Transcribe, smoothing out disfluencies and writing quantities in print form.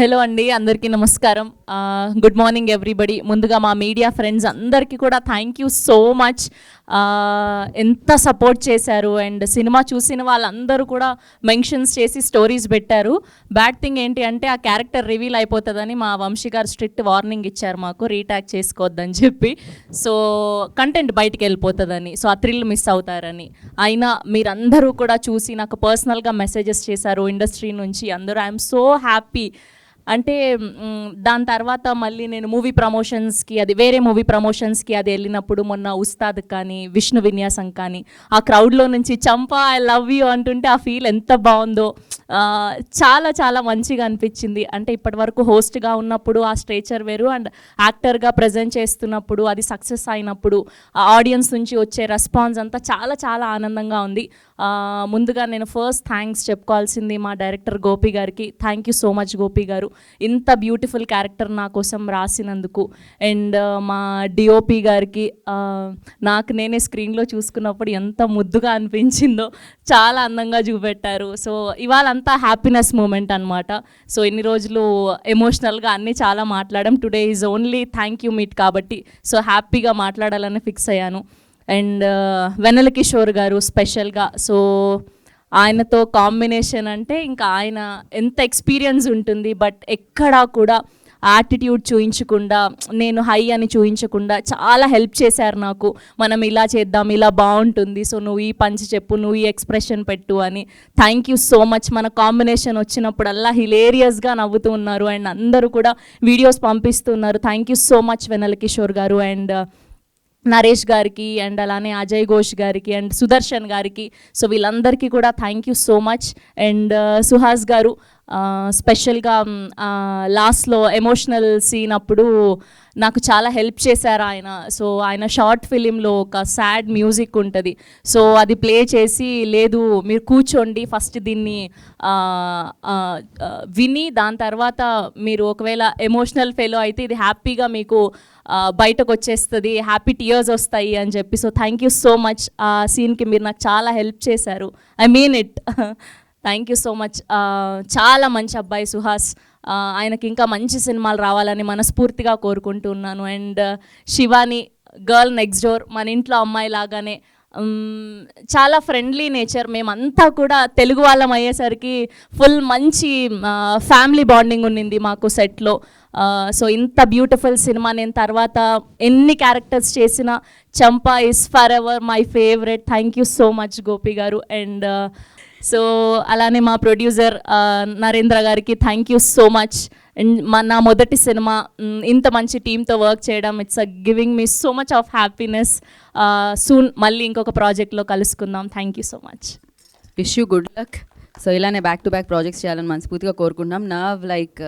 Hello అండి, అందరికీ నమస్కారం. Good morning everybody. ముందుగా మా మీడియా ఫ్రెండ్స్ అందరికీ కూడా థ్యాంక్ యూ సో మచ్. ఎంత సపోర్ట్ చేశారు అండ్ సినిమా చూసిన వాళ్ళందరూ కూడా మెన్షన్స్ చేసి స్టోరీస్ పెట్టారు. బ్యాడ్ థింగ్ ఏంటి అంటే ఆ క్యారెక్టర్ రివీల్ అయిపోతుందని మా వంశీ గారు స్ట్రిక్ట్ వార్నింగ్ ఇచ్చారు మాకు, రీటాక్ చేసుకోవద్దని చెప్పి. సో కంటెంట్ బయటికి వెళ్ళిపోతుందని, సో ఆ థ్రిల్ మిస్ అవుతారని. అయినా మీరందరూ కూడా చూసి నాకు పర్సనల్గా మెసేజెస్ చేశారు ఇండస్ట్రీ నుంచి అందరూ. I'm so happy. అంటే దాని తర్వాత మళ్ళీ నేను మూవీ ప్రమోషన్స్కి, అది వేరే మూవీ ప్రమోషన్స్కి అది వెళ్ళినప్పుడు మొన్న ఉస్తాద్ కానీ విష్ణు విన్యాసం కానీ ఆ క్రౌడ్లో నుంచి చంపా ఐ లవ్ యూ అంటుంటే ఆ ఫీల్ ఎంత బాగుందో. చాలా చాలా మంచిగా అనిపించింది. అంటే ఇప్పటి వరకు హోస్ట్గా ఉన్నప్పుడు ఆ స్ట్రేచర్ వేరు, అండ్ యాక్టర్గా ప్రజెంట్ చేస్తున్నప్పుడు అది సక్సెస్ అయినప్పుడు ఆ ఆడియన్స్ నుంచి వచ్చే రెస్పాన్స్ అంతా చాలా చాలా ఆనందంగా ఉంది. ముందుగా నేను ఫస్ట్ థ్యాంక్స్ చెప్పుకోవాల్సింది మా డైరెక్టర్ గోపి గారికి. Thank you so much Gopi గారు, ఇంత బ్యూటిఫుల్ క్యారెక్టర్ నా కోసం రాసినందుకు. అండ్ మా డిఓపి గారికి, నాకు నేనే స్క్రీన్లో చూసుకున్నప్పుడు ఎంత ముద్దుగా అనిపించిందో, చాలా అందంగా చూపెట్టారు. సో ఇవాళ అంతా హ్యాపీనెస్ మూమెంట్ అనమాట. సో ఇన్ని రోజులు ఎమోషనల్గా అన్నీ చాలా మాట్లాడడం, today is only thank you meet కాబట్టి సో హ్యాపీగా మాట్లాడాలని ఫిక్స్ అయ్యాను. అండ్ వెన్నెల కిషోర్ గారు స్పెషల్గా, సో ఆయనతో కాంబినేషన్ అంటే ఇంకా ఆయన ఎంత ఎక్స్పీరియన్స్ ఉంటుంది, బట్ ఎక్కడా కూడా యాటిట్యూడ్ చూయించకుండా, నేను హై అని చూయించకుండా చాలా హెల్ప్ చేశారు నాకు. మనం ఇలా చేద్దాం, ఇలా బాగుంటుంది, సో నువ్వు ఈ పంచి చెప్పు, నువ్వు ఈ ఎక్స్ప్రెషన్ పెట్టు అని. Thank you so much. మన కాంబినేషన్ వచ్చినప్పుడల్లా హిలేరియస్గా నవ్వుతూ ఉన్నారు అండ్ అందరూ కూడా వీడియోస్ పంపిస్తున్నారు. థ్యాంక్ యూ సో మచ్ వెన్నెల కిషోర్ గారు అండ్ నరేష్ గారికి అండ్ అలానే అజయ్ ఘోష్ గారికి అండ్ సుదర్శన్ గారికి. సో వీళ్ళందరికీ కూడా thank you so much. And Suhas గారు స్పెషల్గా లాస్ట్లో ఎమోషనల్ సీన్ అప్పుడు నాకు చాలా హెల్ప్ చేశారు ఆయన. సో ఆయన షార్ట్ ఫిలింలో ఒక సాడ్ మ్యూజిక్ ఉంటుంది, సో అది ప్లే చేసి, లేదు మీరు కూర్చోండి ఫస్ట్ దీన్ని విని దాని తర్వాత మీరు ఒకవేళ ఎమోషనల్ ఫెయిల్ అయితే ఇది హ్యాపీగా మీకు బయటకు వచ్చేస్తుంది, హ్యాపీ టీయర్స్ వస్తాయి అని చెప్పి. So thank you so much. ఆ సీన్కి మీరు నాకు చాలా హెల్ప్ చేశారు, I mean it. Thank you so much. చాలా మంచి అబ్బాయి సుహాస్. ఆయనకి ఇంకా మంచి సినిమాలు రావాలని మనస్ఫూర్తిగా కోరుకుంటున్నాను. And Shivani girl next door, మన ఇంట్లో అమ్మాయి లాగానే చాలా ఫ్రెండ్లీ నేచర్. మేమంతా కూడా తెలుగు వాళ్ళం అయ్యేసరికి ఫుల్ మంచి ఫ్యామిలీ బాండింగ్ ఉన్నింది మాకు సెట్లో. సో ఇంత బ్యూటిఫుల్ సినిమా నేను తర్వాత ఎన్ని క్యారెక్టర్స్ చేసినా చంపా is for ever my favourite. Thank you so much Gopi గారు. అండ్ సో అలానే మా ప్రొడ్యూసర్ నరేంద్ర గారికి thank you so much. And నా మొదటి సినిమా ఇంత మంచి టీంతో వర్క్ చేయడం, it's giving me so much of happiness. Soon మళ్ళీ ఇంకొక ప్రాజెక్ట్లో కలుసుకుందాం. Thank you so much. Wish you good luck. So ఇలానే బ్యాక్ టు బ్యాక్ ప్రాజెక్ట్స్ చేయాలని మనస్ఫూర్తిగా కోరుకుంటున్నాం. నా లైక్